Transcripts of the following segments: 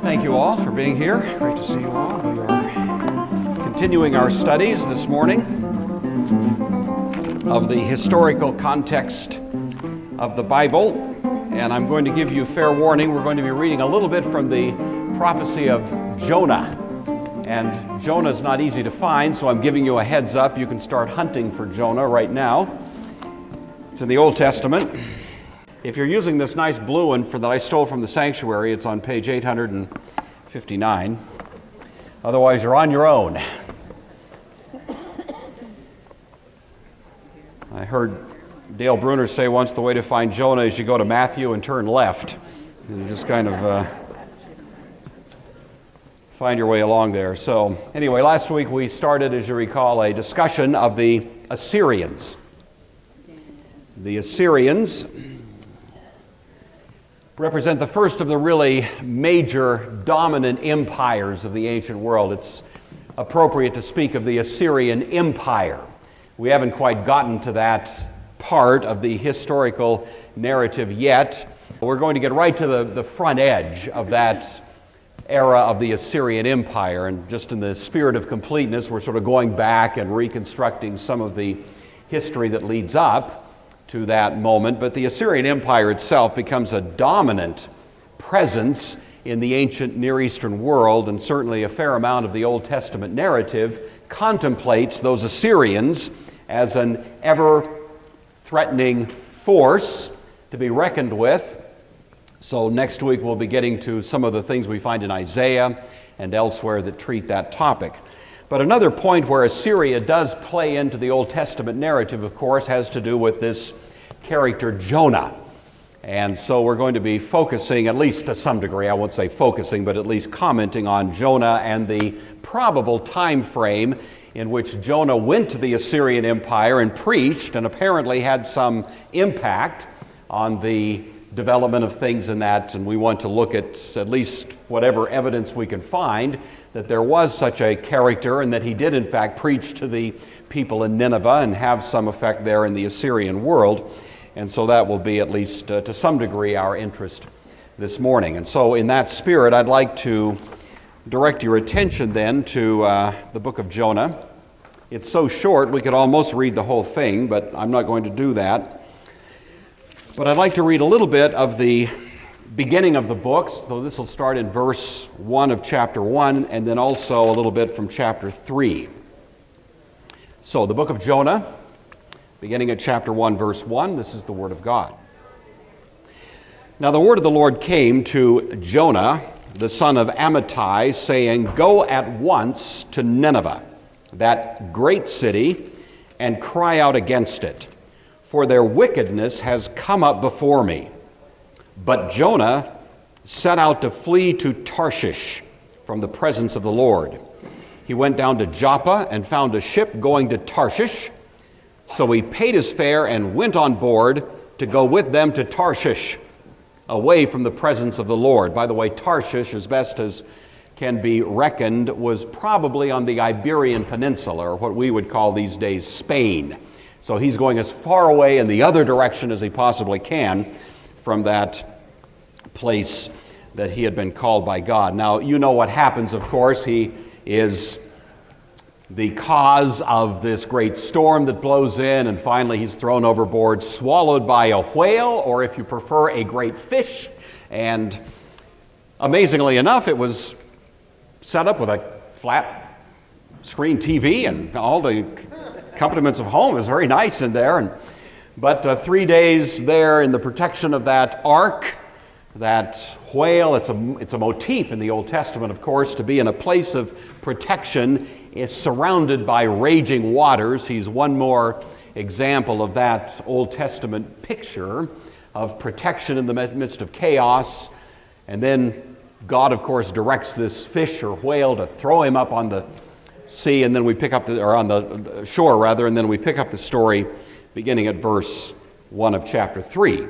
Thank you all for being here. Great to see you all. We are continuing our studies this morning of the historical context of the Bible, and I'm going to give you fair warning. We're going to be reading a little bit from the prophecy of Jonah, and Jonah is not easy to find, so I'm giving you a heads up. You can start hunting for Jonah right now. It's in the Old Testament. If you're using this nice blue one that I stole from the sanctuary, it's on page 859. Otherwise, you're on your own. I heard Dale Bruner say once the way to find Jonah is you go to Matthew and turn left. And just kind of find your way along there. So anyway, last week we started, as you recall, a discussion of the Assyrians. The Assyrians represent the first of the really major dominant empires of the ancient world. It's appropriate to speak of the Assyrian Empire. We haven't quite gotten to that part of the historical narrative yet. We're going to get right to the front edge of that era of the Assyrian Empire, and just in the spirit of completeness, we're sort of going back and reconstructing some of the history that leads up to that moment. But the Assyrian Empire itself becomes a dominant presence in the ancient Near Eastern world, and certainly a fair amount of the Old Testament narrative contemplates those Assyrians as an ever-threatening force to be reckoned with. So next week we'll be getting to some of the things we find in Isaiah and elsewhere that treat that topic. But another point where Assyria does play into the Old Testament narrative, of course, has to do with this character Jonah. And so we're going to be focusing, at least to some degree, I won't say focusing, but at least commenting on Jonah and the probable time frame in which Jonah went to the Assyrian Empire and preached, and apparently had some impact on the development of things in that. And we want to look at least whatever evidence we can find that there was such a character, and that he did in fact preach to the people in Nineveh and have some effect there in the Assyrian world. And so that will be, at least to some degree, our interest this morning. And so in that spirit, I'd like to direct your attention then to the book of Jonah. It's so short we could almost read the whole thing, but I'm not going to do that. But I'd like to read a little bit of the beginning of the book, so this will start in verse 1 of chapter 1, and then also a little bit from chapter 3. So the book of Jonah, beginning at chapter 1, verse 1, this is the word of God. Now the word of the Lord came to Jonah, the son of Amittai, saying, "Go at once to Nineveh, that great city, and cry out against it, for their wickedness has come up before me." But Jonah set out to flee to Tarshish from the presence of the Lord. He went down to Joppa and found a ship going to Tarshish. So he paid his fare and went on board to go with them to Tarshish, away from the presence of the Lord. By the way, Tarshish, as best as can be reckoned, was probably on the Iberian Peninsula, or what we would call these days Spain. So he's going as far away in the other direction as he possibly can from that place that he had been called by God. Now, you know what happens, of course. He is the cause of this great storm that blows in, and finally he's thrown overboard, swallowed by a whale, or if you prefer, a great fish. And amazingly enough, it was set up with a flat screen TV, and all the accompaniments of home is very nice in there. But 3 days there in the protection of that ark, that whale, it's a motif in the Old Testament, of course, to be in a place of protection is surrounded by raging waters. He's one more example of that Old Testament picture of protection in the midst of chaos. And then God, of course, directs this fish or whale to throw him up on the sea, and then we pick up on the shore rather, and then we pick up the story beginning at verse 1 of chapter 3.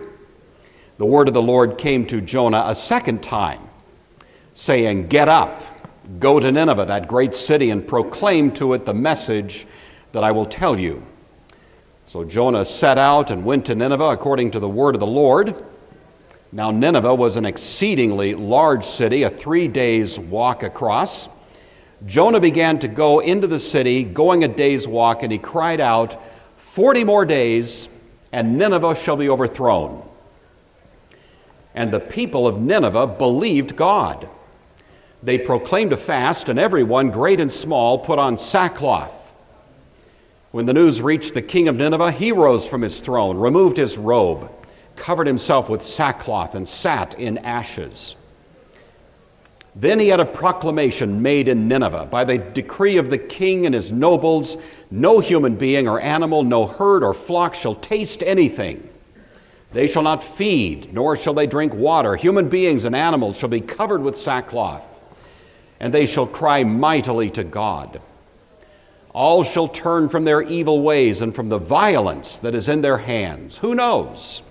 The word of the Lord came to Jonah a second time, saying, "Get up, go to Nineveh, that great city, and proclaim to it the message that I will tell you." So Jonah set out and went to Nineveh according to the word of the Lord. Now Nineveh was an exceedingly large city, a 3 days' walk across. Jonah began to go into the city, going a day's walk, and he cried out, 40 more days, and Nineveh shall be overthrown. And the people of Nineveh believed God. They proclaimed a fast, and everyone, great and small, put on sackcloth. When the news reached the king of Nineveh, he rose from his throne, removed his robe, covered himself with sackcloth, and sat in ashes. Then he had a proclamation made in Nineveh by the decree of the king and his nobles: no human being or animal, no herd or flock shall taste anything. They shall not feed, nor shall they drink water. Human beings and animals shall be covered with sackcloth, and they shall cry mightily to God. All shall turn from their evil ways and from the violence that is in their hands. Who knows?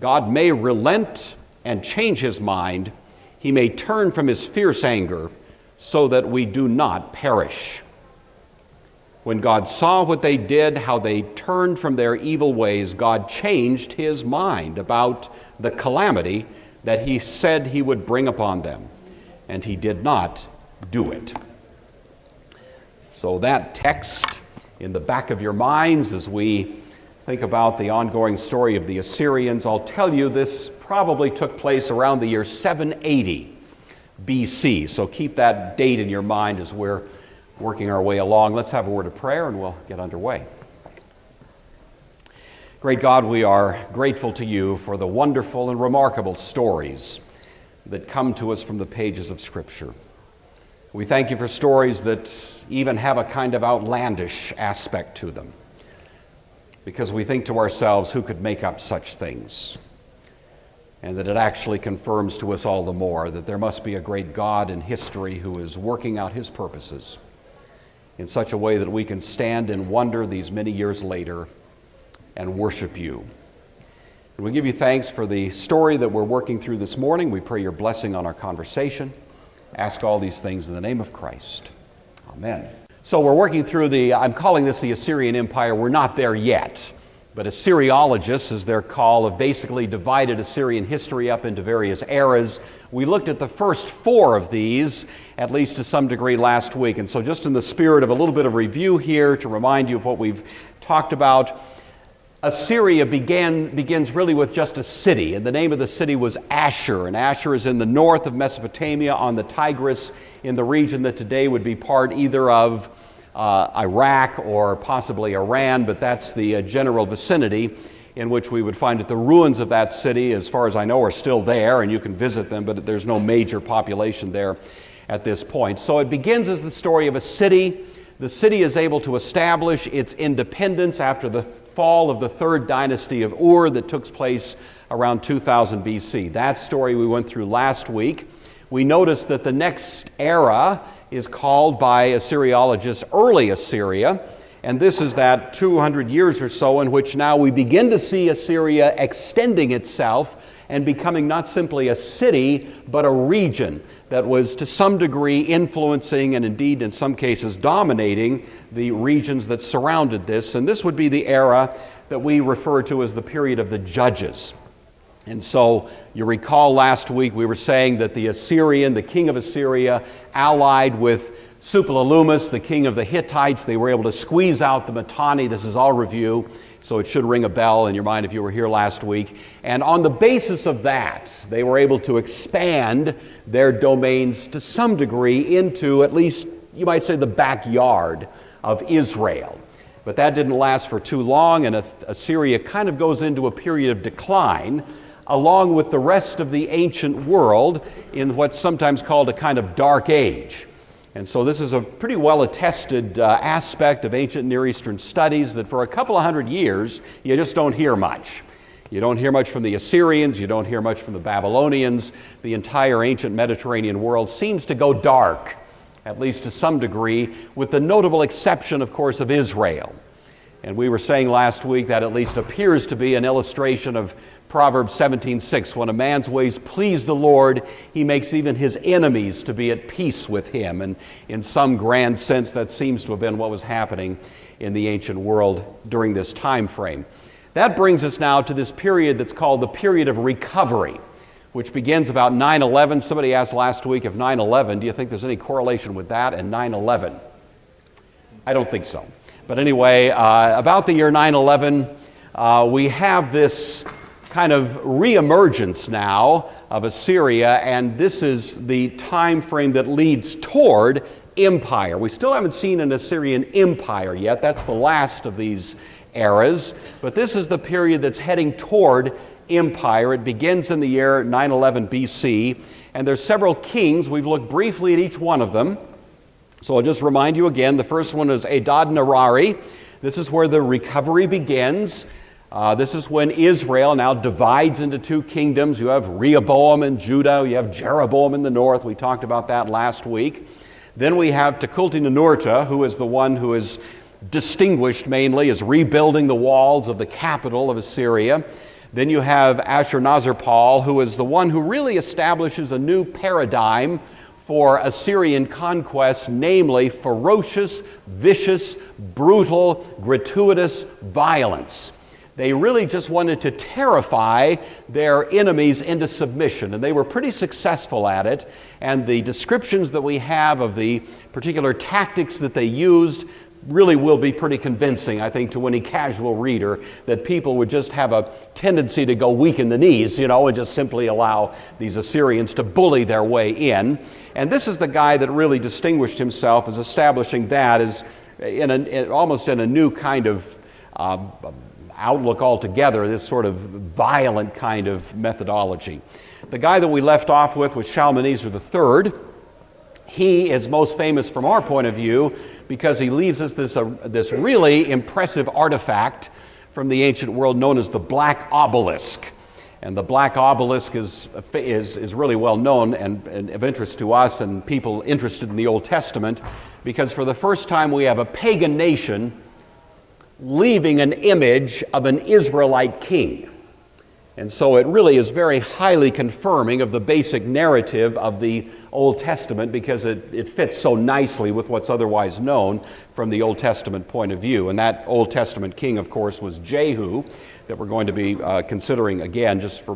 God may relent and change his mind. He may turn from his fierce anger so that we do not perish. When God saw what they did, how they turned from their evil ways, God changed his mind about the calamity that he said he would bring upon them, and he did not do it. So that text in the back of your minds as we think about the ongoing story of the Assyrians. I'll tell you this probably took place around the year 780 BC. So keep that date in your mind as we're working our way along. Let's have a word of prayer and we'll get underway. Great God, we are grateful to you for the wonderful and remarkable stories that come to us from the pages of Scripture. We thank you for stories that even have a kind of outlandish aspect to them, because we think to ourselves, who could make up such things? And that it actually confirms to us all the more that there must be a great God in history who is working out his purposes in such a way that we can stand in wonder these many years later and worship you. And we give you thanks for the story that we're working through this morning. We pray your blessing on our conversation. Ask all these things in the name of Christ. Amen. So we're working through I'm calling this the Assyrian Empire. We're not there yet, but Assyriologists, as they're called, have basically divided Assyrian history up into various eras. We looked at the first 4 of these, at least to some degree, last week. And so just in the spirit of a little bit of review here, to remind you of what we've talked about, Assyria begins really with just a city, and the name of the city was Ashur, and Ashur is in the north of Mesopotamia on the Tigris, in the region that today would be part either of Iraq or possibly Iran, but that's the general vicinity in which we would find that the ruins of that city, as far as I know, are still there, and you can visit them, but there's no major population there at this point. So it begins as the story of a city. The city is able to establish its independence after the fall of the 3rd dynasty of Ur that took place around 2000 BC. That story we went through last week. We noticed that the next era is called by Assyriologists Early Assyria, and this is that 200 years or so in which now we begin to see Assyria extending itself and becoming not simply a city, but a region that was to some degree influencing and indeed in some cases dominating the regions that surrounded this. And this would be the era that we refer to as the period of the Judges. And so you recall last week we were saying that the king of Assyria, allied with Suppiluliuma, the king of the Hittites, they were able to squeeze out the Mitanni. This is all review, so it should ring a bell in your mind if you were here last week. And on the basis of that, they were able to expand their domains to some degree into, at least you might say, the backyard of Israel. But that didn't last for too long, and Assyria kind of goes into a period of decline along with the rest of the ancient world in what's sometimes called a kind of dark age. And so this is a pretty well-attested aspect of ancient Near Eastern studies, that for a couple of hundred years, you just don't hear much. You don't hear much from the Assyrians, you don't hear much from the Babylonians. The entire ancient Mediterranean world seems to go dark, at least to some degree, with the notable exception, of course, of Israel. And we were saying last week that at least appears to be an illustration of Proverbs 17:6, when a man's ways please the Lord, he makes even his enemies to be at peace with him. And in some grand sense, that seems to have been what was happening in the ancient world during this time frame. That brings us now to this period that's called the period of recovery. which begins about 9/11. Somebody asked last week if 9/11, do you think there's any correlation with that and 9/11? I don't think so. But anyway, about the year 9/11, we have this kind of reemergence now of Assyria, and this is the time frame that leads toward empire. We still haven't seen an Assyrian empire yet. That's the last of these eras. But this is the period that's heading toward empire. It begins in the year 911 BC, and there's several kings. We've looked briefly at each one of them. So I'll just remind you again. The first one is Adad-Nirari. This is where the recovery begins. This is when Israel now divides into two kingdoms. You have Rehoboam in Judah. You have Jeroboam in the north. We talked about that last week. Then we have Tukulti-Ninurta, who is the one who is distinguished mainly as rebuilding the walls of the capital of Assyria. Then you have Ashurnasirpal, who is the one who really establishes a new paradigm for Assyrian conquest, namely ferocious, vicious, brutal, gratuitous violence. They really just wanted to terrify their enemies into submission, and they were pretty successful at it. And the descriptions that we have of the particular tactics that they used really will be pretty convincing, I think, to any casual reader, that people would just have a tendency to go weak in the knees, and just simply allow these Assyrians to bully their way in. And this is the guy that really distinguished himself as establishing that as almost in a new kind of outlook altogether, this sort of violent kind of methodology. The guy that we left off with was Shalmaneser III. He is most famous from our point of view because he leaves us this really impressive artifact from the ancient world known as the Black Obelisk. And the Black Obelisk is really well known and of interest to us and people interested in the Old Testament, because for the first time we have a pagan nation leaving an image of an Israelite king. And so it really is very highly confirming of the basic narrative of the Old Testament, because it fits so nicely with what's otherwise known from the Old Testament point of view. And that Old Testament king, of course, was Jehu, that we're going to be considering again just for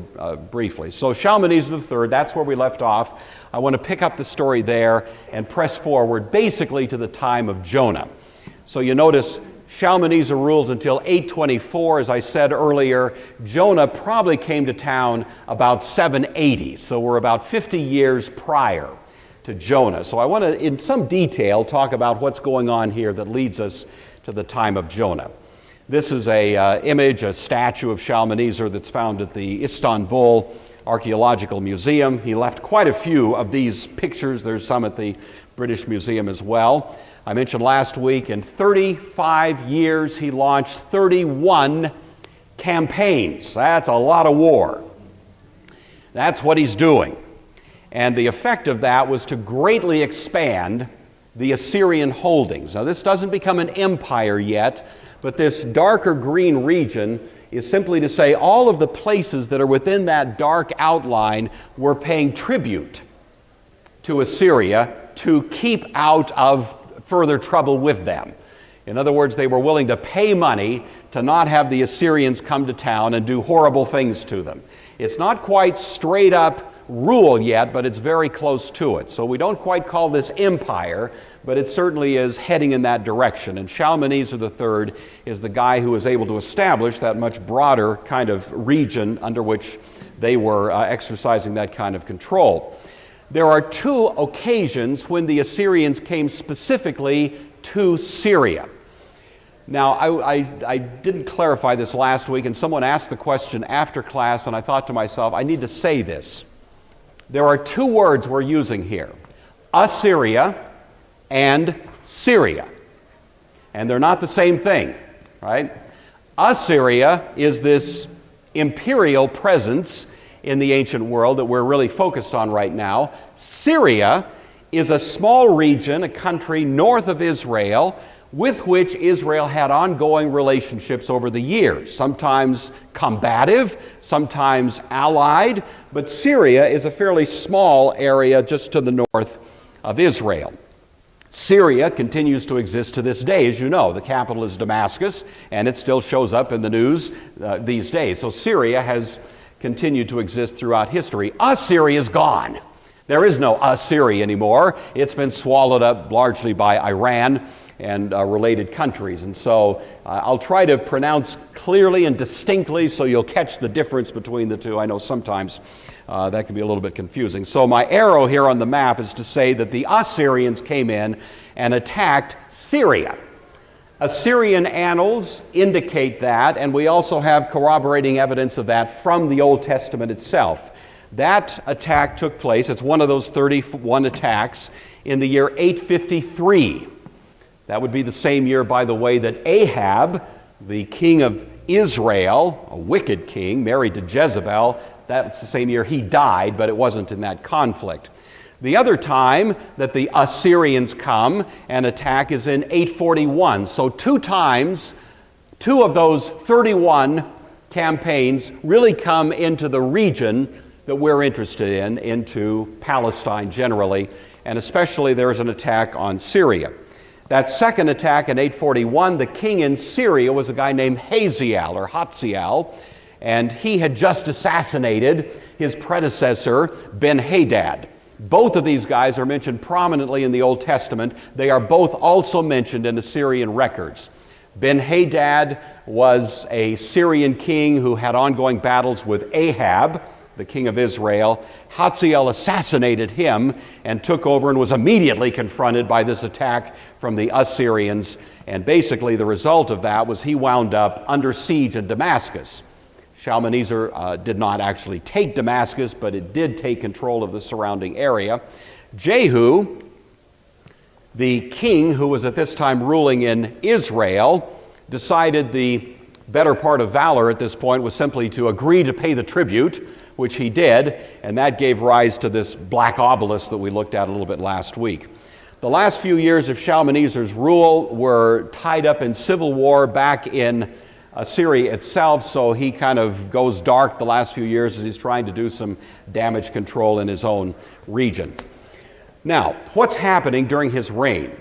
briefly. So Shalmaneser III, that's where we left off. I want to pick up the story there and press forward basically to the time of Jonah. So you notice Shalmaneser rules until 824. As I said earlier, Jonah probably came to town about 780, so we're about 50 years prior to Jonah. So I want to, in some detail, talk about what's going on here that leads us to the time of Jonah. This is a image, a statue of Shalmaneser that's found at the Istanbul Archaeological Museum. He left quite a few of these pictures. There's some at the British Museum as well. I mentioned last week, in 35 years, he launched 31 campaigns. That's a lot of war. That's what he's doing. And the effect of that was to greatly expand the Assyrian holdings. Now, this doesn't become an empire yet, but this darker green region is simply to say all of the places that are within that dark outline were paying tribute to Assyria to keep out of further trouble with them. In other words, they were willing to pay money to not have the Assyrians come to town and do horrible things to them. It's not quite straight up rule yet, but it's very close to it. So we don't quite call this empire, but it certainly is heading in that direction. And Shalmaneser III is the guy who was able to establish that much broader kind of region under which they were exercising that kind of control. There are two occasions when the Assyrians came specifically to Syria. Now, I didn't clarify this last week, and someone asked the question after class, and I thought to myself, I need to say this. There are two words we're using here, Assyria and Syria. And they're not the same thing, right? Assyria is this imperial presence in the ancient world that we're really focused on right now. Syria is a small region, a country north of Israel, with which Israel had ongoing relationships over the years, sometimes combative, sometimes allied, but Syria is a fairly small area just to the north of Israel. Syria continues to exist to this day, as you know. The capital is Damascus, and it still shows up in the news these days. So Syria has continued to exist throughout history. Assyria is gone. There is no Assyria anymore. It's been swallowed up largely by Iran and related countries. And so I'll try to pronounce clearly and distinctly so you'll catch the difference between the two. I know sometimes that can be a little bit confusing. So my arrow here on the map is to say that the Assyrians came in and attacked Syria. Assyrian annals indicate that, and we also have corroborating evidence of that from the Old Testament itself. That attack took place, it's one of those 31 attacks, in the year 853. That would be the same year, by the way, that Ahab, the king of Israel, a wicked king, married to Jezebel, that's the same year he died, but it wasn't in that conflict. The other time that the Assyrians come and attack is in 841. So 2 times, 2 of those 31 campaigns really come into the region that we're interested in, into Palestine generally, and especially there's an attack on Syria. That second attack in 841, the king in Syria was a guy named Hazael, and he had just assassinated his predecessor, Ben-Hadad. Both of these guys are mentioned prominently in the Old Testament. They are both also mentioned in Assyrian records. Ben-Hadad was a Syrian king who had ongoing battles with Ahab, the king of Israel. Hazael assassinated him and took over and was immediately confronted by this attack from the Assyrians. And basically the result of that was he wound up under siege in Damascus. Shalmaneser did not actually take Damascus, but it did take control of the surrounding area. Jehu, the king who was at this time ruling in Israel, decided the better part of valor at this point was simply to agree to pay the tribute, which he did, and that gave rise to this black obelisk that we looked at a little bit last week. The last few years of Shalmaneser's rule were tied up in civil war back in Assyria itself, so he kind of goes dark the last few years as he's trying to do some damage control in his own region. Now, what's happening during his reign?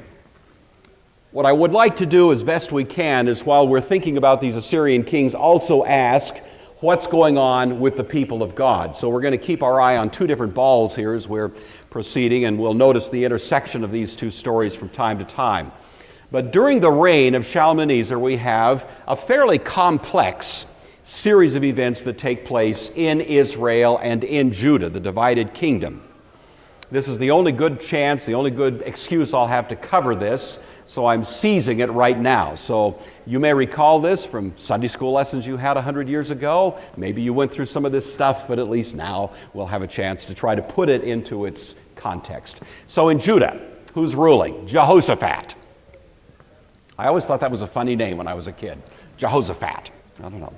What I would like to do as best we can is, while we're thinking about these Assyrian kings, also ask what's going on with the people of God. So we're going to keep our eye on 2 different balls here as we're proceeding, and we'll notice the intersection of these 2 stories from time to time. But during the reign of Shalmaneser, we have a fairly complex series of events that take place in Israel and in Judah, the divided kingdom. This is the only good chance, the only good excuse I'll have to cover this, so I'm seizing it right now. So you may recall this from Sunday school lessons you had 100 years ago. Maybe you went through some of this stuff, but at least now we'll have a chance to try to put it into its context. So in Judah, who's ruling? Jehoshaphat. I always thought that was a funny name when I was a kid. Jehoshaphat. I don't know.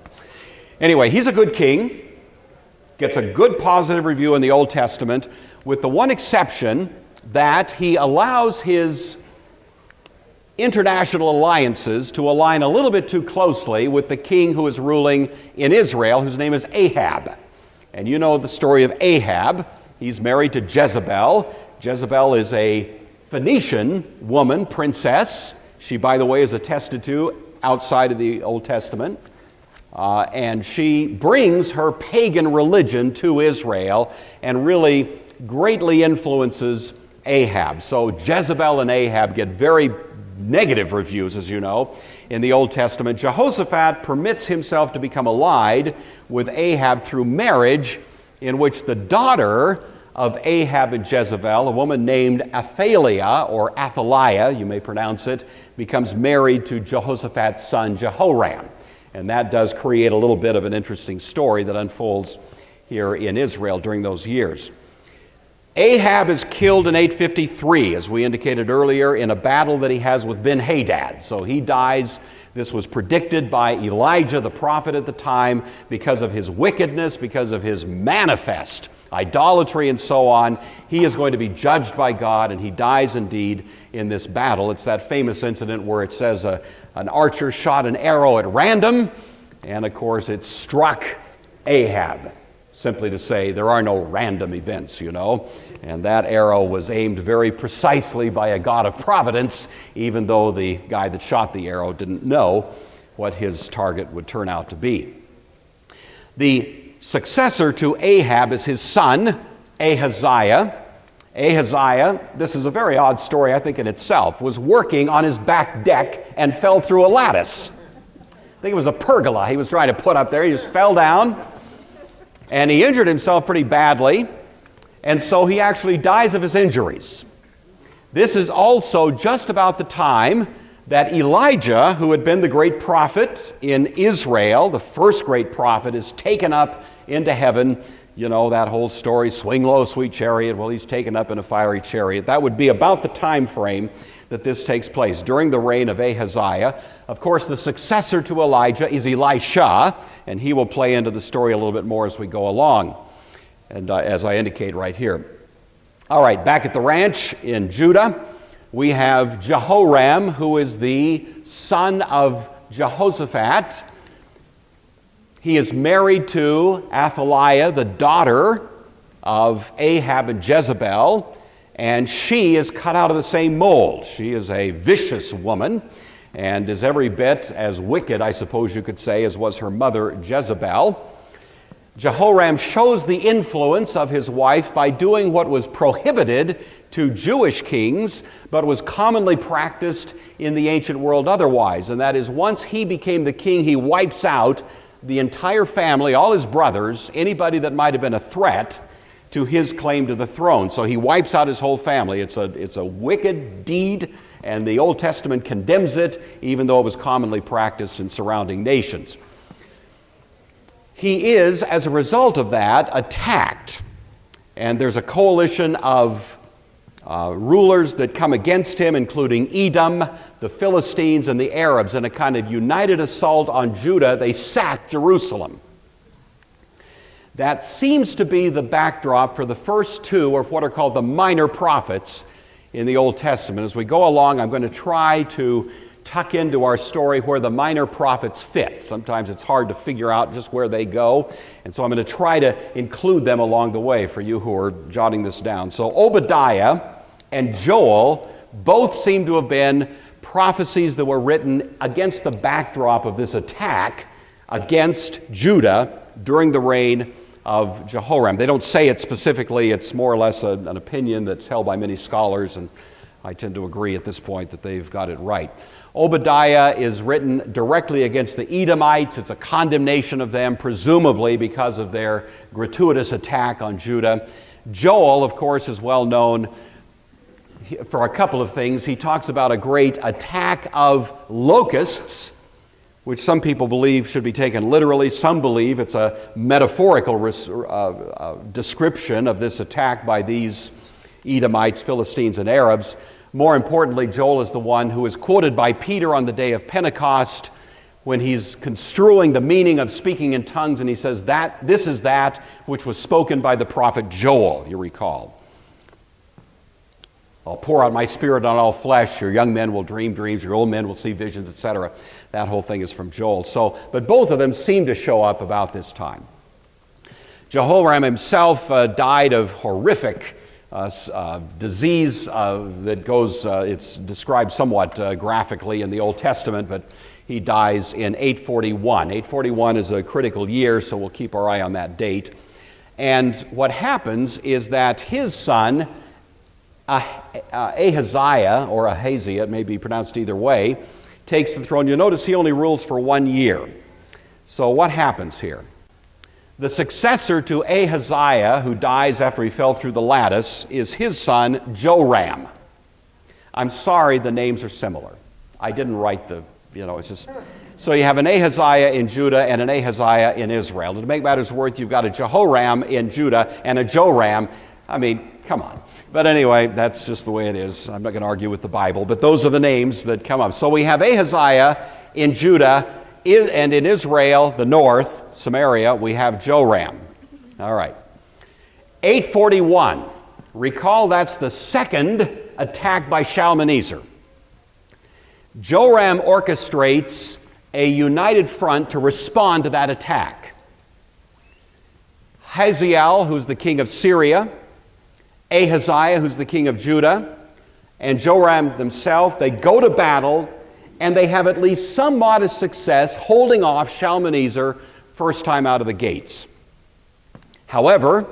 Anyway, he's a good king, gets a good positive review in the Old Testament, with the one exception that he allows his international alliances to align a little bit too closely with the king who is ruling in Israel, whose name is Ahab. And you know the story of Ahab. He's married to Jezebel. Jezebel is a Phoenician woman, princess. She, by the way, is attested to outside of the Old Testament. And she brings her pagan religion to Israel and really greatly influences Ahab. So Jezebel and Ahab get very negative reviews, as you know, in the Old Testament. Jehoshaphat permits himself to become allied with Ahab through marriage, in which the daughter of Ahab and Jezebel, a woman named Athaliah, or Athaliah, you may pronounce it, becomes married to Jehoshaphat's son Jehoram. And that does create a little bit of an interesting story that unfolds here in Israel during those years. Ahab is killed in 853, as we indicated earlier, in a battle that he has with Ben-Hadad. So he dies. This was predicted by Elijah, the prophet at the time, because of his wickedness, because of his manifest idolatry and so on. He is going to be judged by God, and he dies indeed in this battle. It's that famous incident where it says an archer shot an arrow at random, and of course it struck Ahab. Simply to say there are no random events, you know. And that arrow was aimed very precisely by a God of providence, even though the guy that shot the arrow didn't know what his target would turn out to be. The successor to Ahab is his son, Ahaziah. Ahaziah, this is a very odd story, I think, in itself, was working on his back deck and fell through a lattice. I think it was a pergola he was trying to put up there. He just fell down, and he injured himself pretty badly, and so he actually dies of his injuries. This is also just about the time that Elijah, who had been the great prophet in Israel, the first great prophet, is taken up into heaven. You know that whole story, swing low, sweet chariot. Well, he's taken up in a fiery chariot. That would be about the time frame that this takes place, during the reign of Ahaziah. Of course, the successor to Elijah is Elisha, and he will play into the story a little bit more as we go along, and as I indicate right here. All right, back at the ranch in Judah, we have Jehoram, who is the son of Jehoshaphat. He is married to Athaliah, the daughter of Ahab and Jezebel, and she is cut out of the same mold. She is a vicious woman and is every bit as wicked, I suppose you could say, as was her mother Jezebel. Jehoram shows the influence of his wife by doing what was prohibited to Jewish kings, but was commonly practiced in the ancient world otherwise. And that is, once he became the king, he wipes out the entire family, all his brothers, anybody that might have been a threat to his claim to the throne. So he wipes out his whole family. It's a wicked deed, and the Old Testament condemns it, even though it was commonly practiced in surrounding nations. He is, as a result of that, attacked. And there's a coalition of rulers that come against him, including Edom, the Philistines, and the Arabs. In a kind of united assault on Judah, they sack Jerusalem. That seems to be the backdrop for the first two of what are called the minor prophets in the Old Testament. As we go along, I'm going to try to tuck into our story where the minor prophets fit. Sometimes it's hard to figure out just where they go, and so I'm going to try to include them along the way for you who are jotting this down. So Obadiah and Joel both seem to have been prophecies that were written against the backdrop of this attack against Judah during the reign of Jehoram. They don't say it specifically. It's more or less an opinion that's held by many scholars, and I tend to agree at this point that they've got it right. Obadiah is written directly against the Edomites. It's a condemnation of them, presumably because of their gratuitous attack on Judah. Joel, of course, is well known for a couple of things. He talks about a great attack of locusts, which some people believe should be taken literally. Some believe it's a metaphorical description of this attack by these Edomites, Philistines, and Arabs. More importantly, Joel is the one who is quoted by Peter on the day of Pentecost when he's construing the meaning of speaking in tongues, and he says that this is that which was spoken by the prophet Joel, you recall. I'll pour out my spirit on all flesh. Your young men will dream dreams, your old men will see visions, etc. That whole thing is from Joel. But both of them seem to show up about this time. Jehoram himself died of horrific disease that goes, it's described somewhat graphically in the Old Testament, but he dies in 841. 841 is a critical year, so we'll keep our eye on that date. And what happens is that his son, Ahaziah, or Ahaziah, it may be pronounced either way, takes the throne. You'll notice he only rules for 1 year. So what happens here? The successor to Ahaziah, who dies after he fell through the lattice, is his son, Joram. I'm sorry the names are similar. I didn't write it's just... So you have an Ahaziah in Judah and an Ahaziah in Israel. And to make matters worse, you've got a Jehoram in Judah and a Joram. I mean, come on. But anyway, that's just the way it is. I'm not going to argue with the Bible, but those are the names that come up. So we have Ahaziah in Judah, and in Israel, the north, Samaria, we have Joram. All right. 841. Recall that's the second attack by Shalmaneser. Joram orchestrates a united front to respond to that attack. Hazael, who's the king of Syria, Ahaziah, who's the king of Judah, and Joram themselves, they go to battle, and they have at least some modest success holding off Shalmaneser first time out of the gates. However,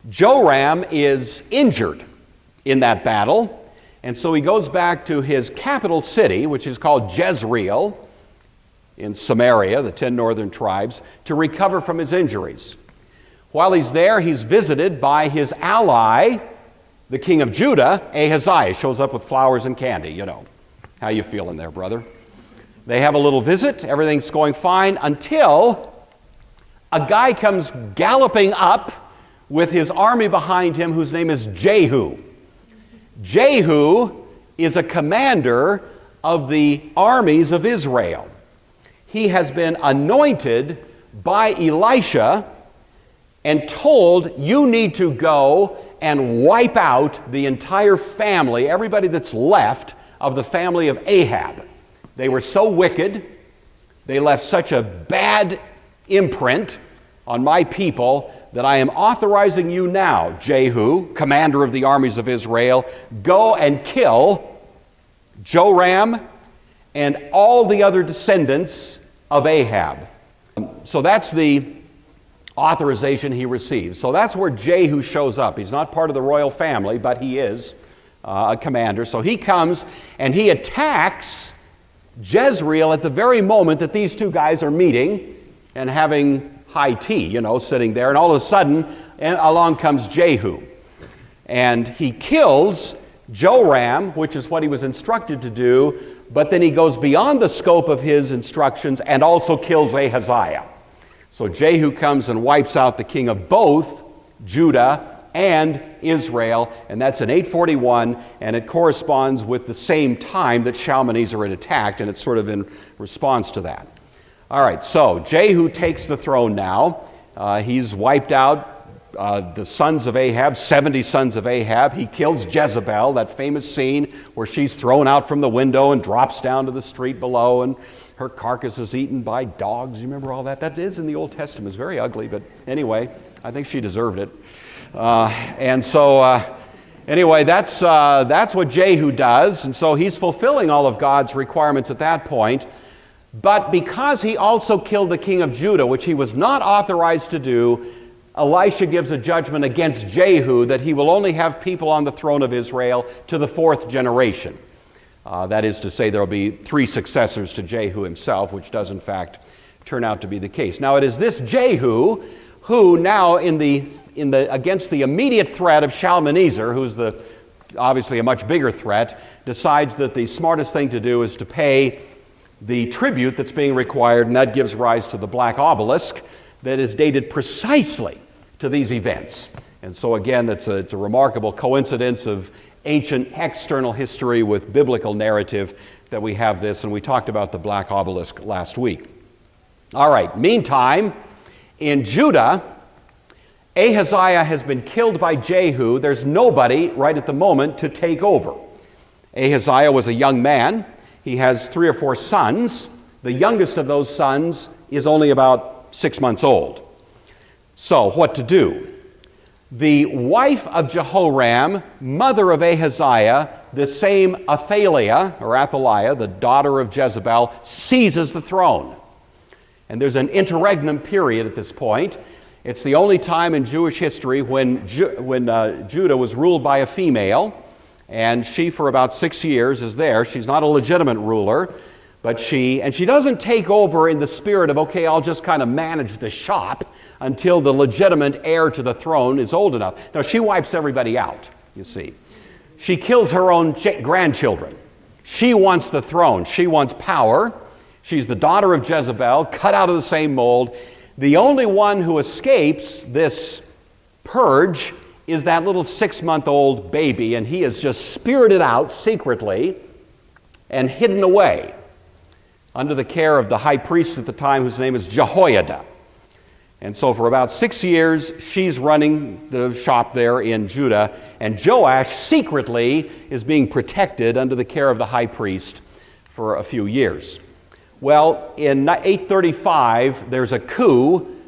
Joram is injured in that battle, and so he goes back to his capital city, which is called Jezreel, in Samaria, the 10 northern tribes, to recover from his injuries. While he's there, he's visited by his ally, the king of Judah, Ahaziah. Shows up with flowers and candy, you know. How you feeling there, brother? They have a little visit. Everything's going fine until a guy comes galloping up with his army behind him whose name is Jehu. Jehu is a commander of the armies of Israel. He has been anointed by Elisha and told, you need to go and wipe out the entire family, everybody that's left of the family of Ahab. They were so wicked, they left such a bad imprint on my people that I am authorizing you now, Jehu, commander of the armies of Israel, go and kill Joram and all the other descendants of Ahab. So that's the authorization he receives. So that's where Jehu shows up. He's not part of the royal family, but he is a commander. So he comes and he attacks Jezreel at the very moment that these two guys are meeting and having high tea, you know, sitting there. And all of a sudden, along comes Jehu. And he kills Joram, which is what he was instructed to do, but then he goes beyond the scope of his instructions and also kills Ahaziah. So Jehu comes and wipes out the king of both Judah and Israel, and that's in 841, and it corresponds with the same time that Shalmaneser had attacked, and it's sort of in response to that. All right, so Jehu takes the throne now. He's wiped out the sons of Ahab, 70 sons of Ahab. He kills Jezebel, that famous scene where she's thrown out from the window and drops down to the street below, and her carcass is eaten by dogs. You remember all that? That is in the Old Testament. It's very ugly, but anyway, I think she deserved it. Anyway, that's what Jehu does, and so he's fulfilling all of God's requirements at that point. But because he also killed the king of Judah, which he was not authorized to do, Elisha gives a judgment against Jehu that he will only have people on the throne of Israel to the 4th generation. That is to say, there will be 3 successors to Jehu himself, which does in fact turn out to be the case. Now it is this Jehu who now against the immediate threat of Shalmaneser, who's obviously a much bigger threat, decides that the smartest thing to do is to pay the tribute that's being required, and that gives rise to the black obelisk that is dated precisely to these events. And so again, it's a remarkable coincidence of ancient external history with biblical narrative that we have this, and we talked about the black obelisk last week. All right, meantime, in Judah, Ahaziah has been killed by Jehu. There's nobody right at the moment to take over. Ahaziah was a young man. He has 3 or 4 sons. The youngest of those sons is only about 6 months old. So, what to do? The wife of Jehoram, mother of Ahaziah, the same Athaliah, the daughter of Jezebel, seizes the throne. And there's an interregnum period at this point. It's the only time in Jewish history when Judah was ruled by a female, and she for about 6 years is there. She's not a legitimate ruler, but she doesn't take over in the spirit of, okay, I'll just kind of manage the shop until the legitimate heir to the throne is old enough. No, she wipes everybody out, you see. She kills her own grandchildren. She wants the throne. She wants power. She's the daughter of Jezebel, cut out of the same mold. The only one who escapes this purge is that little 6-month-old baby, and he is just spirited out secretly and hidden away under the care of the high priest at the time, whose name is Jehoiada. And so for about 6 years, she's running the shop there in Judah, and Joash secretly is being protected under the care of the high priest for a few years. Well, in 835, there's a coup.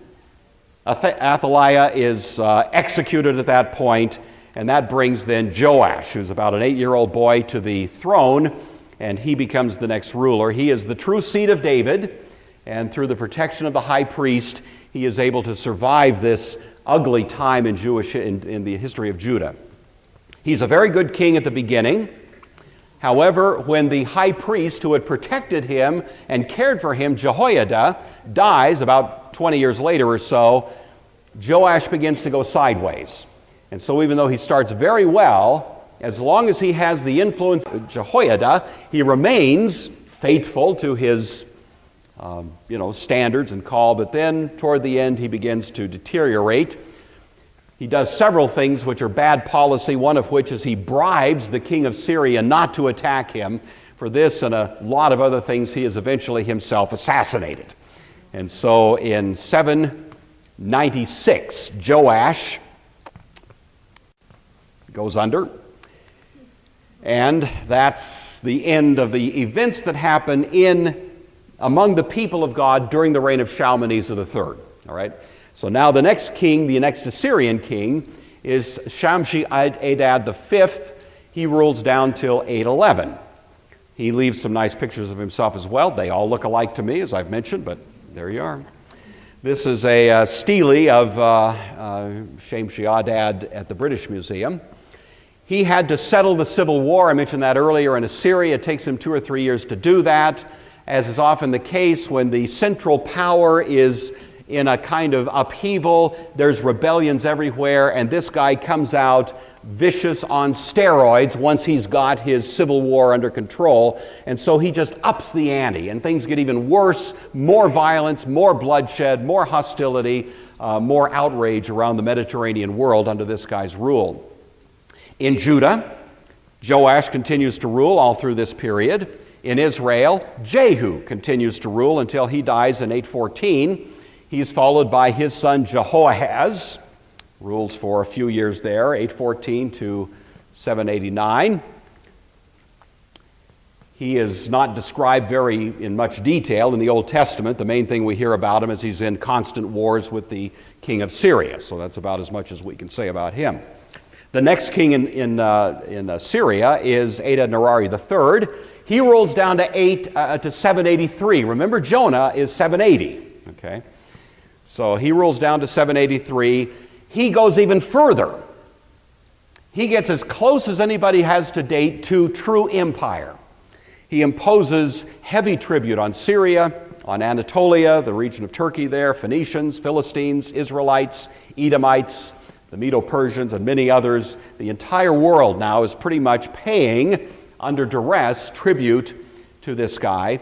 Athaliah is executed at that point, and that brings then Joash, who's about an 8-year-old boy, to the throne, and he becomes the next ruler. He is the true seed of David, and through the protection of the high priest, he is able to survive this ugly time in the history of Judah. He's a very good king at the beginning. However, when the high priest who had protected him and cared for him, Jehoiada, dies about 20 years later or so, Joash begins to go sideways. And so even though he starts very well, as long as he has the influence of Jehoiada, he remains faithful to his standards and call, but then toward the end he begins to deteriorate. He does several things which are bad policy, one of which is he bribes the king of Syria not to attack him. For this and a lot of other things, he is eventually himself assassinated. And so in 796, Joash goes under. And that's the end of the events that happen among the people of God during the reign of Shalmaneser III. All right? So now the next king, the next Assyrian king, is Shamshi-Adad V. He rules down till 811. He leaves some nice pictures of himself as well. They all look alike to me, as I've mentioned, but there you are. This is a stele of Shamshi-Adad at the British Museum. He had to settle the civil war. I mentioned that earlier in Assyria. It takes him 2 or 3 years to do that. As is often the case when the central power is in a kind of upheaval, there's rebellions everywhere, and this guy comes out vicious on steroids once he's got his civil war under control, and so he just ups the ante, and things get even worse, more violence, more bloodshed, more hostility, more outrage around the Mediterranean world under this guy's rule. In Judah, Joash continues to rule all through this period. In Israel, Jehu continues to rule until he dies in 814. He's followed by his son Jehoahaz, rules for a few years there, 814 to 789. He is not described in much detail in the Old Testament. The main thing we hear about him is he's in constant wars with the king of Syria, so that's about as much as we can say about him. The next king in Syria is Adad-Nirari III. He rules down to 783. Remember, Jonah is 780. Okay, so he rules down to 783. He goes even further. He gets as close as anybody has to date to true empire. He imposes heavy tribute on Syria, on Anatolia, the region of Turkey there, Phoenicians, Philistines, Israelites, Edomites, the Medo-Persians, and many others. The entire world now is pretty much paying under duress tribute to this guy.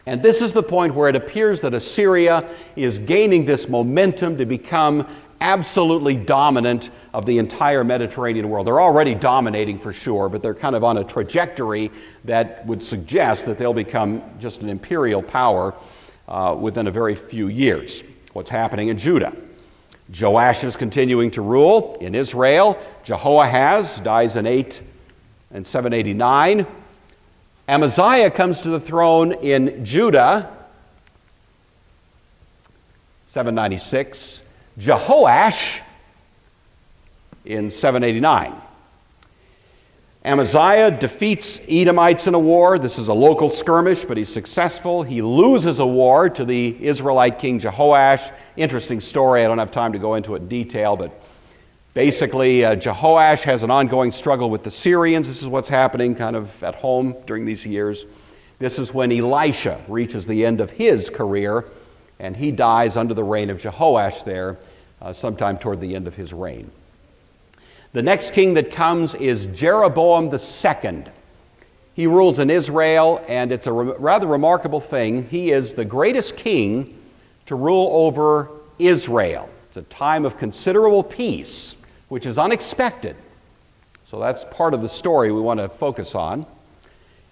And this is the point where it appears that Assyria is gaining this momentum to become absolutely dominant of the entire Mediterranean world. They're already dominating for sure, but they're kind of on a trajectory that would suggest that they'll become just an imperial power within a very few years. What's happening in Judah? Joash is continuing to rule. In Israel, Jehoahaz dies in 789. Amaziah comes to the throne in Judah, 796. Jehoash in 789. Amaziah defeats Edomites in a war. This is a local skirmish, but he's successful. He loses a war to the Israelite king Jehoash. Interesting story. I don't have time to go into it in detail, but basically Jehoash has an ongoing struggle with the Syrians. This is what's happening kind of at home during these years. This is when Elisha reaches the end of his career, and he dies under the reign of Jehoash there sometime toward the end of his reign. The next king that comes is Jeroboam II. He rules in Israel, and it's a rather remarkable thing. He is the greatest king to rule over Israel. It's a time of considerable peace, which is unexpected. So that's part of the story we want to focus on.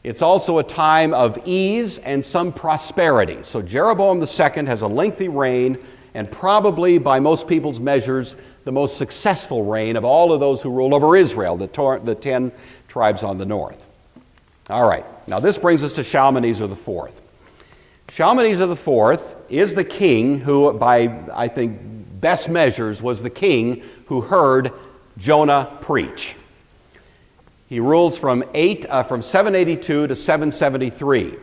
It's also a time of ease and some prosperity. So Jeroboam II has a lengthy reign, and probably by most people's measures, the most successful reign of all of those who ruled over Israel, the 10 tribes on the north. All right, now this brings us to Shalmaneser IV. Shalmaneser IV is the king who, by, I think, best measures, was the king who heard Jonah preach. He rules from 782 to 773.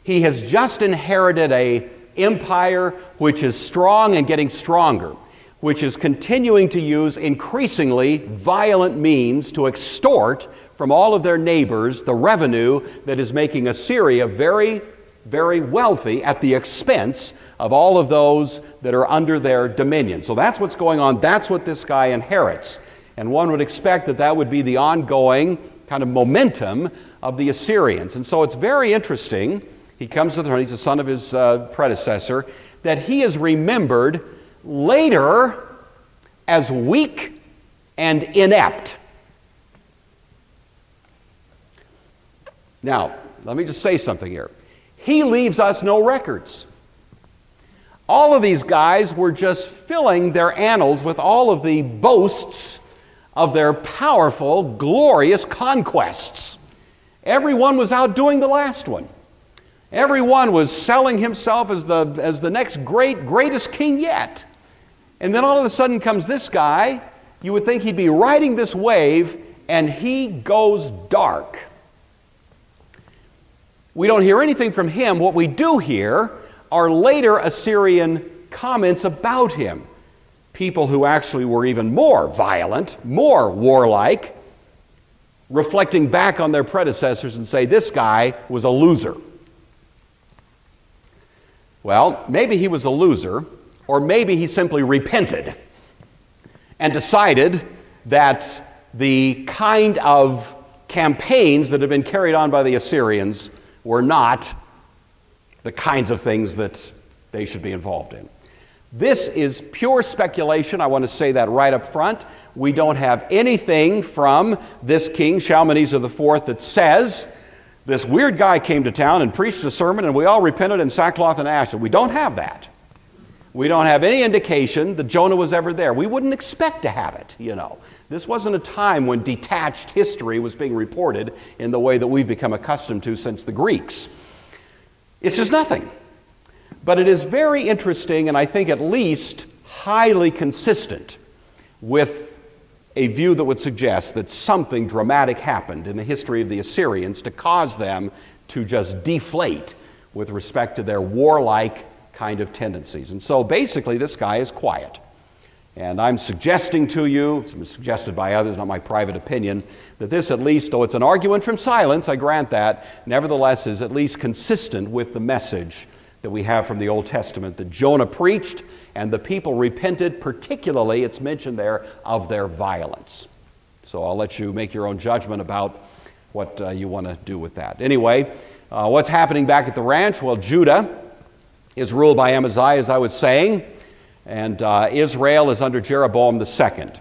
He has just inherited an empire which is strong and getting stronger. which is continuing to use increasingly violent means to extort from all of their neighbors the revenue that is making Assyria very, very wealthy at the expense of all of those that are under their dominion. So that's what's going on. That's what this guy inherits. And one would expect that that would be the ongoing kind of momentum of the Assyrians. And so it's very interesting. He comes to the throne. He's the son of his predecessor, that he is remembered later as weak and inept. Now, let me just say something here. He leaves us no records. All of these guys were just filling their annals with all of the boasts of their powerful, glorious conquests. Everyone was outdoing the last one. Everyone was selling himself as the next greatest king yet. And then all of a sudden comes this guy. You would think he'd be riding this wave, and he goes dark. We don't hear anything from him. What we do hear are later Assyrian comments about him. People who actually were even more violent, more warlike, reflecting back on their predecessors and say, this guy was a loser. Well, maybe he was a loser, or maybe he simply repented and decided that the kind of campaigns that have been carried on by the Assyrians were not the kinds of things that they should be involved in. This is pure speculation. I want to say that right up front. We don't have anything from this king, Shalmaneser IV, that says this weird guy came to town and preached a sermon and we all repented in sackcloth and ashes. We don't have that. We don't have any indication that Jonah was ever there. We wouldn't expect to have it, you know. This wasn't a time when detached history was being reported in the way that we've become accustomed to since the Greeks. It's just nothing. But it is very interesting, and I think at least highly consistent with a view that would suggest that something dramatic happened in the history of the Assyrians to cause them to just deflate with respect to their warlike kind of tendencies. And so basically this guy is quiet. And I'm suggesting to you, it's been suggested by others, not my private opinion, that this at least, though it's an argument from silence, I grant that, nevertheless is at least consistent with the message that we have from the Old Testament that Jonah preached and the people repented, particularly, it's mentioned there, of their violence. So I'll let you make your own judgment about what you want to do with that. Anyway, what's happening back at the ranch? Well, Judah is ruled by Amaziah, as I was saying, and Israel is under Jeroboam II.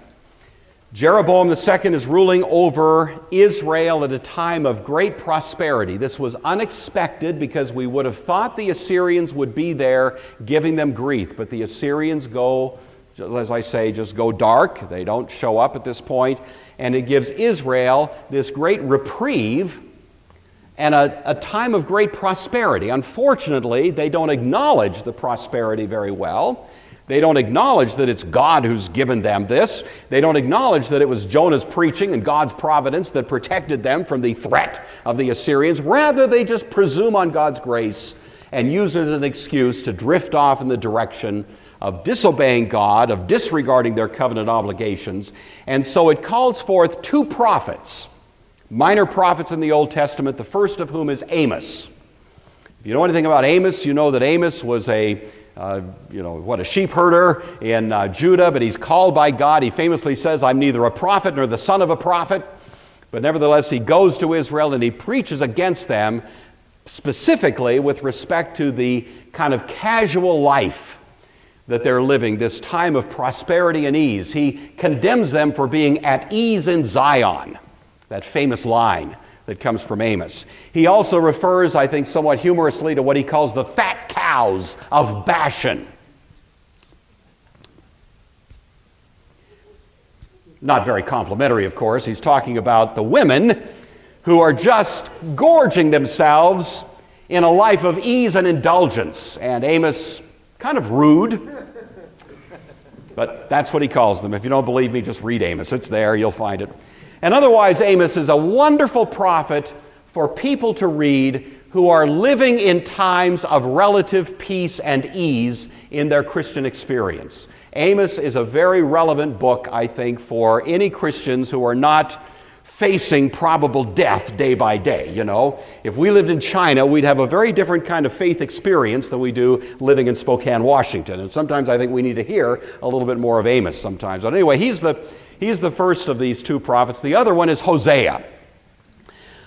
Jeroboam II is ruling over Israel at a time of great prosperity. This was unexpected because we would have thought the Assyrians would be there giving them grief, but the Assyrians go, as I say, just go dark. They don't show up at this point, and it gives Israel this great reprieve and a time of great prosperity. Unfortunately, they don't acknowledge the prosperity very well. They don't acknowledge that it's God who's given them this. They don't acknowledge that it was Jonah's preaching and God's providence that protected them from the threat of the Assyrians. Rather, they just presume on God's grace and use it as an excuse to drift off in the direction of disobeying God, of disregarding their covenant obligations. And so it calls forth two prophets, minor prophets in the Old Testament, the first of whom is Amos. If you know anything about Amos, you know that Amos was a sheep herder in Judah, but he's called by God. He famously says, I'm neither a prophet nor the son of a prophet. But nevertheless, he goes to Israel and he preaches against them, specifically with respect to the kind of casual life that they're living, this time of prosperity and ease. He condemns them for being at ease in Zion, that famous line that comes from Amos. He also refers, I think somewhat humorously, to what he calls the fat cows of Bashan. Not very complimentary, of course. He's talking about the women who are just gorging themselves in a life of ease and indulgence. And Amos, kind of rude, but that's what he calls them. If you don't believe me, just read Amos. It's there, you'll find it. And otherwise, Amos is a wonderful prophet for people to read who are living in times of relative peace and ease in their Christian experience. Amos is a very relevant book, I think, for any Christians who are not facing probable death day by day. You know, if we lived in China, we'd have a very different kind of faith experience than we do living in Spokane, Washington. And sometimes I think we need to hear a little bit more of Amos sometimes. But anyway, he's the first of these two prophets. The other one is Hosea.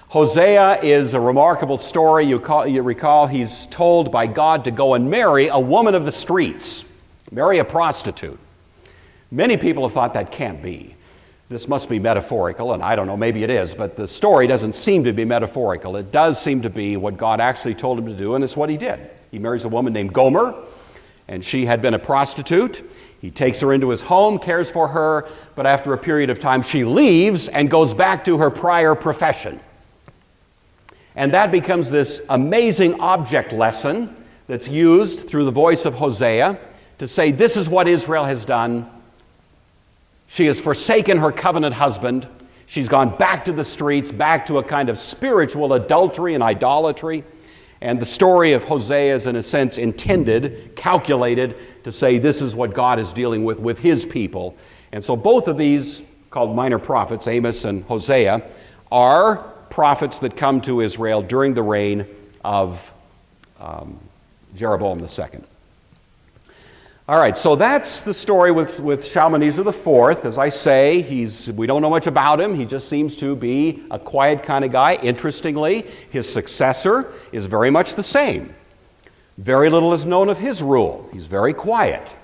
Hosea is a remarkable story. You recall he's told by God to go and marry a woman of the streets, marry a prostitute. Many people have thought that can't be. This must be metaphorical, and I don't know, maybe it is, but the story doesn't seem to be metaphorical. It does seem to be what God actually told him to do, and it's what he did. He marries a woman named Gomer, and she had been a prostitute. He takes her into his home, cares for her, but after a period of time she leaves and goes back to her prior profession. And that becomes this amazing object lesson that's used through the voice of Hosea to say, this is what Israel has done. She has forsaken her covenant husband. She's gone back to the streets, back to a kind of spiritual adultery and idolatry. And the story of Hosea is, in a sense, intended, calculated to say this is what God is dealing with his people. And so both of these, called minor prophets, Amos and Hosea, are prophets that come to Israel during the reign of Jeroboam II. All right, so that's the story with Shalmaneser IV. As I say, we don't know much about him. He just seems to be a quiet kind of guy. Interestingly, his successor is very much the same. Very little is known of his rule. He's very quiet.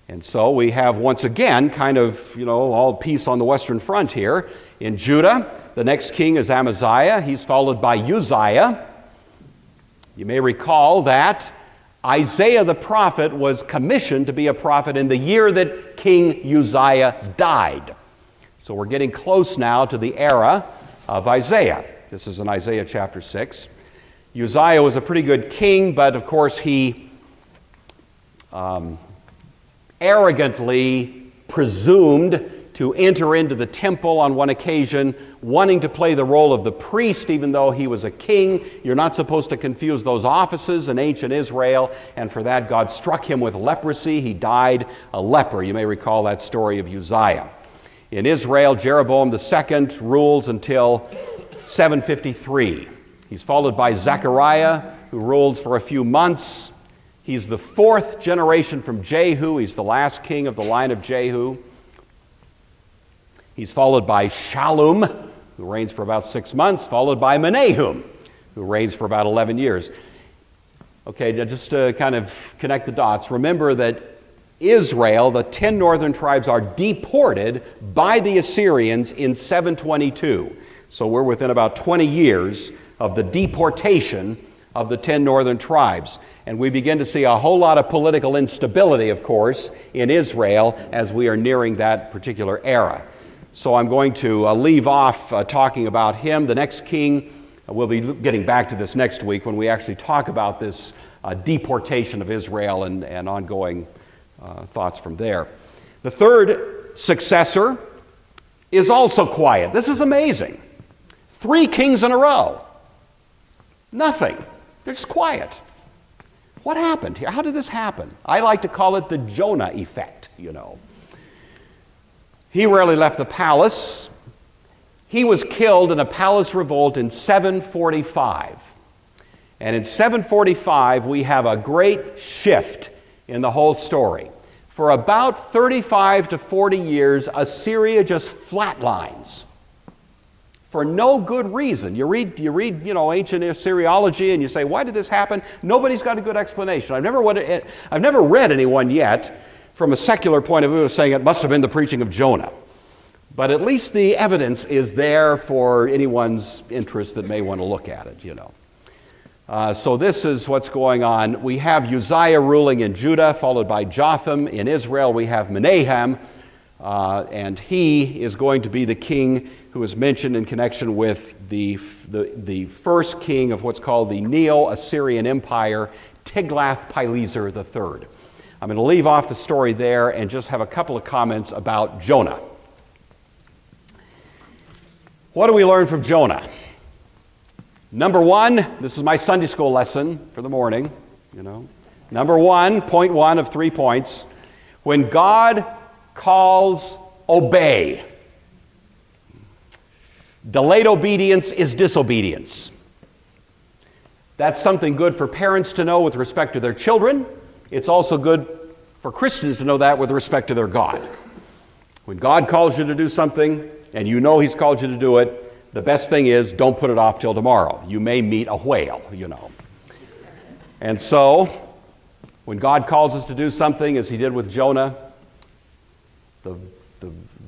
And so we have, once again, kind of, all peace on the Western Front here. In Judah, the next king is Amaziah. He's followed by Uzziah. You may recall that Isaiah the prophet was commissioned to be a prophet in the year that King Uzziah died. So we're getting close now to the era of Isaiah. This is in Isaiah chapter 6. Uzziah was a pretty good king, but of course he arrogantly presumed to enter into the temple on one occasion, wanting to play the role of the priest even though he was a king. You're not supposed to confuse those offices in ancient Israel, and for that God struck him with leprosy. He died a leper. You may recall that story of Uzziah. In Israel, Jeroboam II rules until 753. He's followed by Zechariah, who rules for a few months. He's the fourth generation from Jehu. He's the last king of the line of Jehu. He's followed by Shallum, who reigns for about 6 months, followed by Menahum, who reigns for about 11 years. Okay, just to kind of connect the dots, remember that Israel, the 10 northern tribes, are deported by the Assyrians in 722. So we're within about 20 years of the deportation of the 10 northern tribes. And we begin to see a whole lot of political instability, of course, in Israel as we are nearing that particular era. So I'm going to leave off talking about him. The next king, we'll be getting back to this next week when we actually talk about this deportation of Israel and ongoing thoughts from there. The third successor is also quiet. This is amazing. 3 kings in a row. Nothing. They're just quiet. What happened here? How did this happen? I like to call it the Jonah effect, He rarely left the palace. He was killed in a palace revolt in 745. And in 745, we have a great shift in the whole story. For about 35 to 40 years, Assyria just flatlines for no good reason. You read, ancient Assyriology, and you say, why did this happen? Nobody's got a good explanation. I've never read anyone yet from a secular point of view saying it must have been the preaching of Jonah. But at least the evidence is there for anyone's interest that may want to look at it, So this is what's going on. We have Uzziah ruling in Judah, followed by Jotham. In Israel, we have Menahem, and he is going to be the king who is mentioned in connection with the first king of what's called the Neo-Assyrian Empire, Tiglath-Pileser III. I'm going to leave off the story there and just have a couple of comments about Jonah. What do we learn from Jonah? Number one, this is my Sunday school lesson for the morning, Number one, point one of 3 points. When God calls, obey. Delayed obedience is disobedience. That's something good for parents to know with respect to their children. It's also good for Christians to know that with respect to their God. When God calls you to do something, and you know He's called you to do it, the best thing is don't put it off till tomorrow. You may meet a whale, And so, when God calls us to do something, as He did with Jonah, the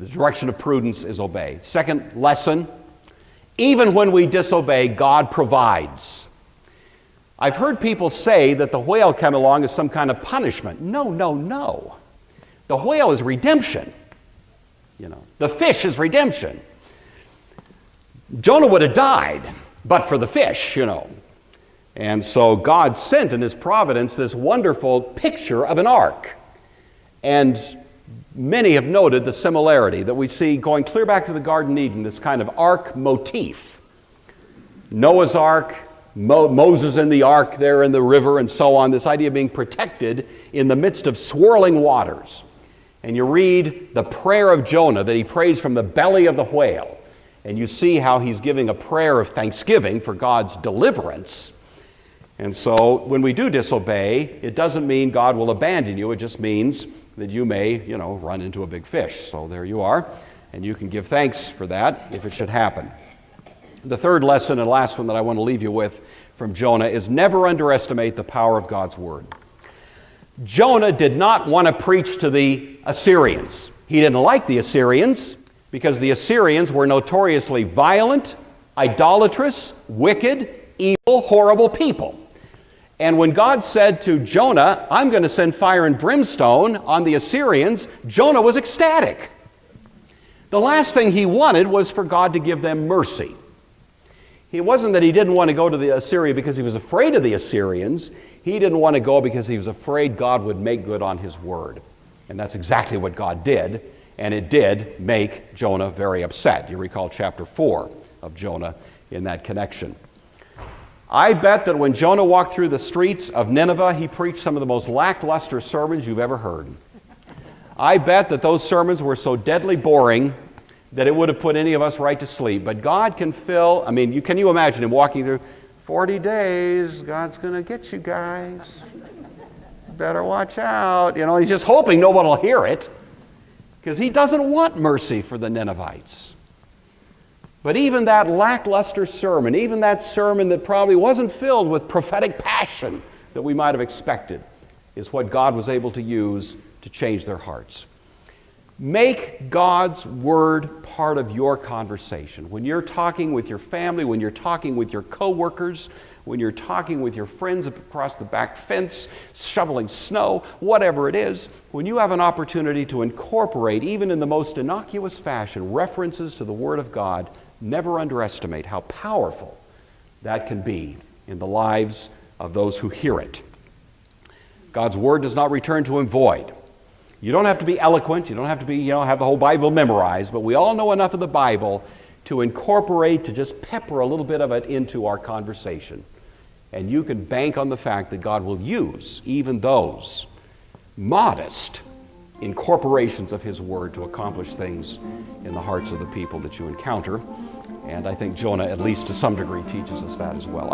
direction of prudence is obey. Second lesson, even when we disobey, God provides. I've heard people say that the whale came along as some kind of punishment. No. The whale is redemption. The fish is redemption. Jonah would have died, but for the fish, And so God sent in His providence this wonderful picture of an ark. And many have noted the similarity that we see going clear back to the Garden of Eden, this kind of ark motif. Noah's ark, Moses in the ark there in the river and so on, this idea of being protected in the midst of swirling waters. And you read the prayer of Jonah that he prays from the belly of the whale. And you see how he's giving a prayer of thanksgiving for God's deliverance. And so when we do disobey, it doesn't mean God will abandon you. It just means that you may, run into a big fish. So there you are. And you can give thanks for that if it should happen. The third lesson and last one that I want to leave you with from Jonah is never underestimate the power of God's word. Jonah did not want to preach to the Assyrians. He didn't like the Assyrians because the Assyrians were notoriously violent, idolatrous, wicked, evil, horrible people. And when God said to Jonah, I'm going to send fire and brimstone on the Assyrians, Jonah was ecstatic. The last thing he wanted was for God to give them mercy. It wasn't that he didn't want to go to the Assyria because he was afraid of the Assyrians. He didn't want to go because he was afraid God would make good on His word. And that's exactly what God did. And it did make Jonah very upset. You recall chapter 4 of Jonah in that connection. I bet that when Jonah walked through the streets of Nineveh, he preached some of the most lackluster sermons you've ever heard. I bet that those sermons were so deadly boring that it would have put any of us right to sleep. But God can fill, can you imagine him walking through 40 days, God's going to get you guys. Better watch out. He's just hoping no one will hear it because he doesn't want mercy for the Ninevites. But even that lackluster sermon, even that sermon that probably wasn't filled with prophetic passion that we might have expected, is what God was able to use to change their hearts. Make God's word part of your conversation. When you're talking with your family, when you're talking with your coworkers, when you're talking with your friends across the back fence, shoveling snow, whatever it is, when you have an opportunity to incorporate, even in the most innocuous fashion, references to the Word of God, never underestimate how powerful that can be in the lives of those who hear it. God's Word does not return to Him void. You don't have to be eloquent, you don't have to be, have the whole Bible memorized, but we all know enough of the Bible to incorporate, to just pepper a little bit of it into our conversation. And you can bank on the fact that God will use even those modest incorporations of His Word to accomplish things in the hearts of the people that you encounter. And I think Jonah, at least to some degree, teaches us that as well.